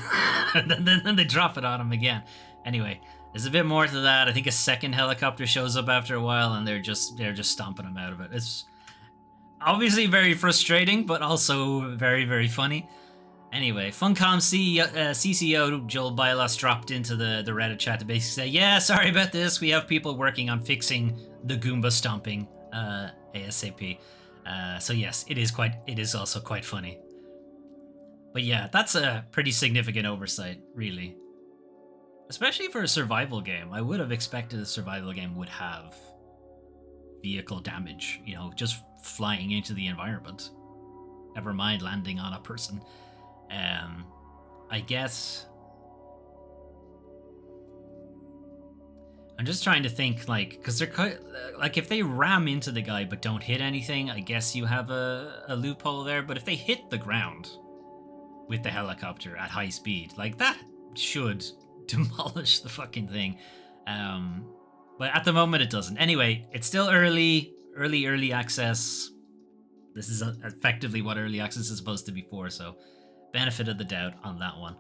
and then they drop it on him again. Anyway, there's a bit more to that. I think a second helicopter shows up after a while, and they're just stomping him out of it. It's obviously very frustrating, but also very, very funny. Anyway, Funcom CCO Joel Bylas dropped into the Reddit chat to basically say, yeah, sorry about this. We have people working on fixing the Goomba stomping ASAP. So yes, it is also quite funny. But yeah, that's a pretty significant oversight, really. Especially for a survival game. I would have expected a survival game would have vehicle damage, just flying into the environment. Never mind landing on a person. I guess I'm just trying to think, because they're quite, if they ram into the guy but don't hit anything, I guess you have a loophole there. But if they hit the ground with the helicopter at high speed, that should demolish the fucking thing. But at the moment it doesn't. Anyway, it's still early access. This is effectively what early access is supposed to be for, so benefit of the doubt on that one.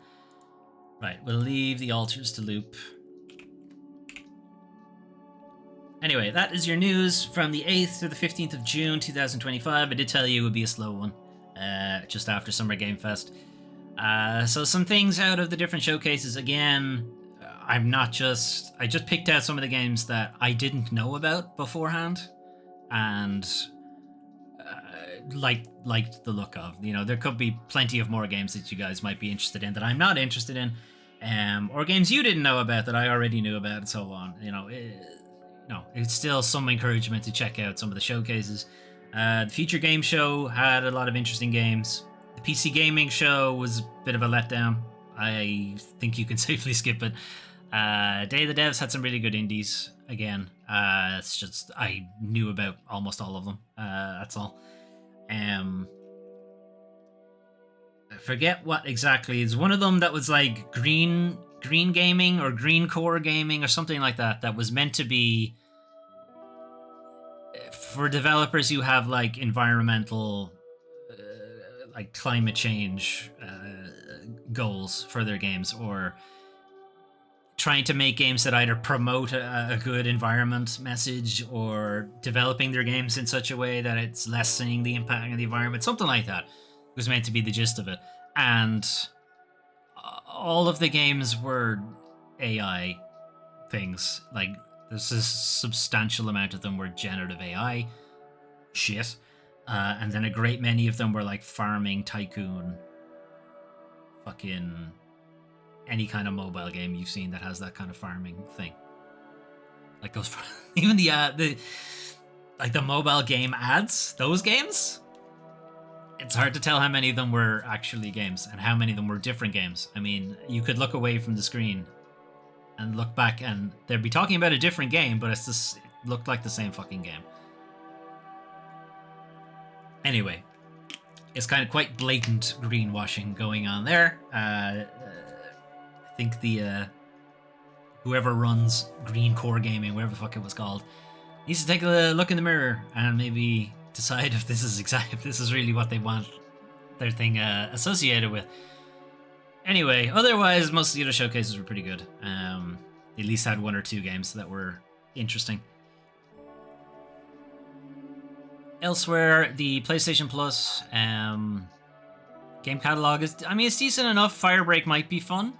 Right, we'll leave the altars to loop. Anyway, that is your news from the 8th to the 15th of June 2025. I did tell you it would be a slow one, just after Summer Game Fest. So some things out of the different showcases. Again, I just picked out some of the games that I didn't know about beforehand, and liked the look of. There could be plenty of more games that you guys might be interested in that I'm not interested in, or games you didn't know about that I already knew about, and so on. It's still some encouragement to check out some of the showcases. The Future Game Show had a lot of interesting games. The PC Gaming Show was a bit of a letdown. I think you can safely skip it. Day of the Devs had some really good indies. Again, it's just I knew about almost all of them. That's all. I forget what exactly. It's one of them that was green gaming or green core gaming or something like that. That was meant to be for developers who have environmental, climate change goals for their games, or trying to make games that either promote a good environment message or developing their games in such a way that it's lessening the impact on the environment. Something like that was meant to be the gist of it. And all of the games were AI things. Like, there's a substantial amount of them were generative AI shit, and then a great many of them were like farming tycoon, fucking any kind of mobile game you've seen that has that kind of farming thing. Like those, even the like the mobile game ads, those games. It's hard to tell how many of them were actually games and how many of them were different games. I mean, you could look away from the screen and look back, and they'd be talking about a different game, but it looked like the same fucking game. Anyway, it's kind of quite blatant greenwashing going on there. I think the whoever runs Green Core Gaming, whatever the fuck it was called, needs to take a look in the mirror and maybe decide if this is really what they want their thing associated with. Anyway, otherwise, most of the other showcases were pretty good. They at least had one or two games that were interesting. Elsewhere, the PlayStation Plus game catalog is, I mean, it's decent enough. Firebreak might be fun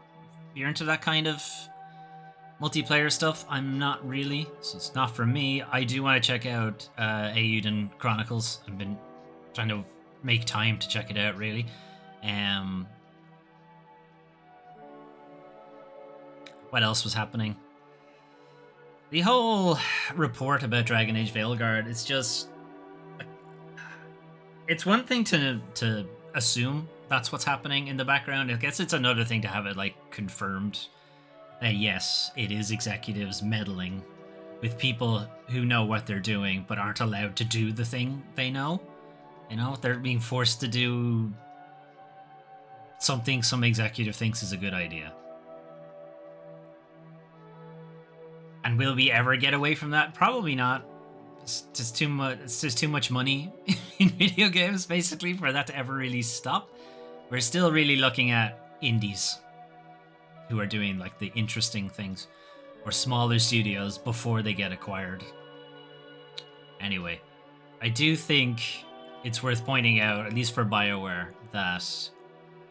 if you're into that kind of multiplayer stuff. I'm not really, so it's not for me. I do want to check out Eiyuden Chronicles. I've been trying to make time to check it out, really. What else was happening? The whole report about Dragon Age Veilguard, it's just... It's one thing to assume that's what's happening in the background. I guess it's another thing to have it, like, confirmed that yes, it is executives meddling with people who know what they're doing but aren't allowed to do the thing they know. You know, they're being forced to do something some executive thinks is a good idea. And will we ever get away from that? Probably not. It's just too much. It's just too much money in video games, basically, for that to ever really stop. We're still really looking at indies who are doing like the interesting things, or smaller studios before they get acquired. Anyway, I do think it's worth pointing out, at least for BioWare, that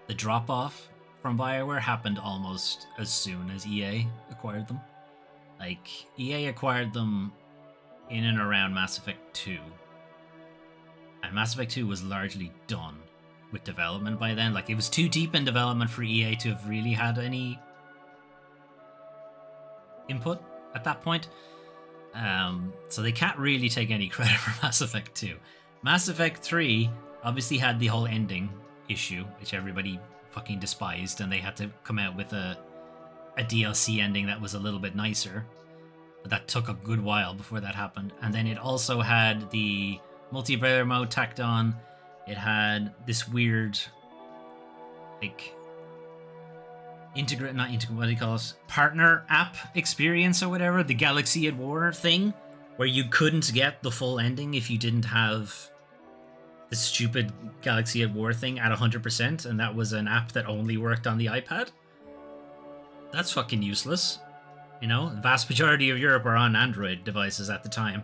the drop-off from BioWare happened almost as soon as EA acquired them. Like, EA acquired them in and around Mass Effect 2. And Mass Effect 2 was largely done with development by then. Like, it was too deep in development for EA to have really had any input at that point. So they can't really take any credit for Mass Effect 2. Mass Effect 3 obviously had the whole ending issue, which everybody fucking despised, and they had to come out with a DLC ending that was a little bit nicer. But that took a good while before that happened. And then it also had the multiplayer mode tacked on. It had this weird, like, what do you call it? Partner app experience or whatever. The Galaxy at War thing, where you couldn't get the full ending if you didn't have the stupid Galaxy at War thing at 100%. And that was an app that only worked on the iPad. That's fucking useless. You know, the vast majority of Europe are on Android devices at the time.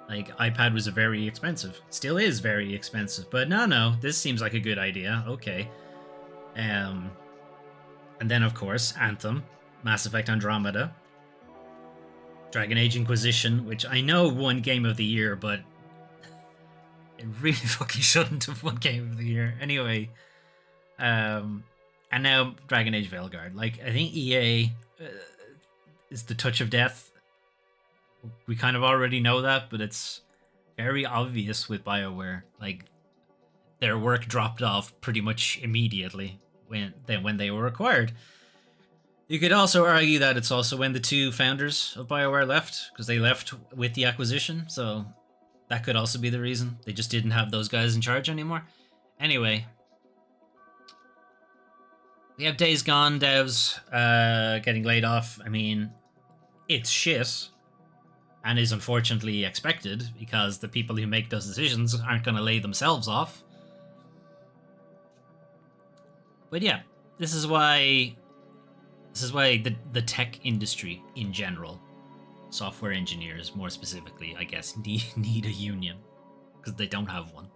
Like, iPad was very expensive. Still is very expensive. But no, this seems like a good idea. Okay. And then, of course, Anthem, Mass Effect Andromeda, Dragon Age Inquisition, which I know won Game of the Year, but it really fucking shouldn't have won Game of the Year. Anyway, and now Dragon Age Veilguard. Like, I think EA is the touch of death. We kind of already know that, but it's very obvious with BioWare. Like, their work dropped off pretty much immediately when they were acquired. You could also argue that it's also when the two founders of BioWare left, because they left with the acquisition, so that could also be the reason. They just didn't have those guys in charge anymore. Anyway, we have Days Gone devs getting laid off. I mean, it's shit, and is unfortunately expected, because the people who make those decisions aren't going to lay themselves off. But yeah, this is why the tech industry in general, software engineers more specifically, I guess, need a union, because they don't have one.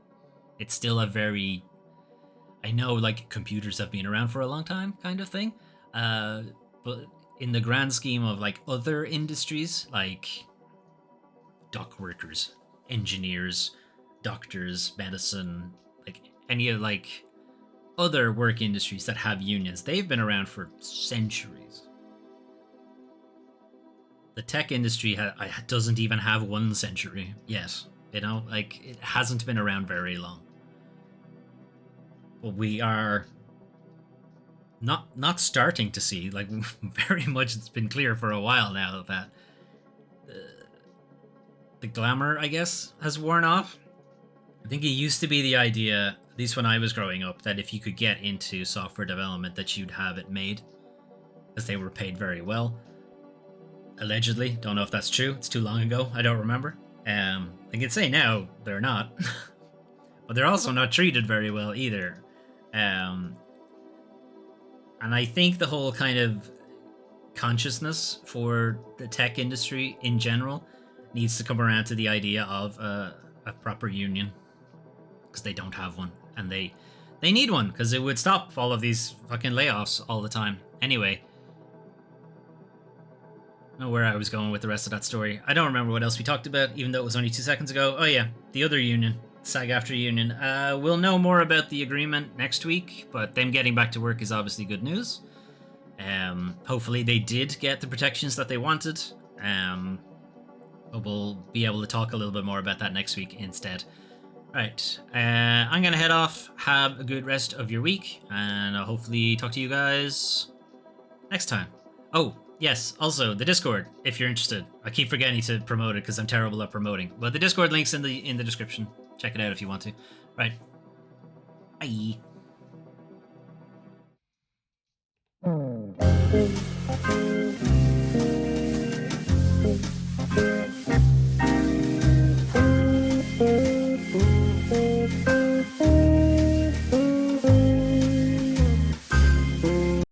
It's still a very, I know, like, computers have been around for a long time kind of thing, but in the grand scheme of like other industries, like dock workers, engineers, doctors, medicine, like any of like other work industries that have unions, they've been around for centuries. The tech industry doesn't even have 1 century yet. You know, like it hasn't been around very long. But we are not starting to see, like, very much. It's been clear for a while now that the glamour, I guess, has worn off. I think it used to be the idea, at least when I was growing up, that if you could get into software development, that you'd have it made, as they were paid very well. Allegedly, don't know if that's true. It's too long ago. I don't remember. I can say now they're not, but they're also not treated very well either. And I think the whole kind of consciousness for the tech industry in general needs to come around to the idea of a proper union, because they don't have one, and they need one, because it would stop all of these fucking layoffs all the time. Anyway, I don't know where I was going with the rest of that story. I don't remember what else we talked about, even though it was only 2 seconds ago. Oh yeah, the other union, SAG-AFTRA union. We'll know more about the agreement next week, but them getting back to work is obviously good news. Hopefully they did get the protections that they wanted. But we'll be able to talk a little bit more about that next week instead. Right, I'm gonna head off. Have a good rest of your week, and I'll hopefully talk to you guys next time. Oh, yes, also the Discord, if you're interested. I keep forgetting to promote it because I'm terrible at promoting, but the Discord link's in the description. Check it out if you want to. Right, bye.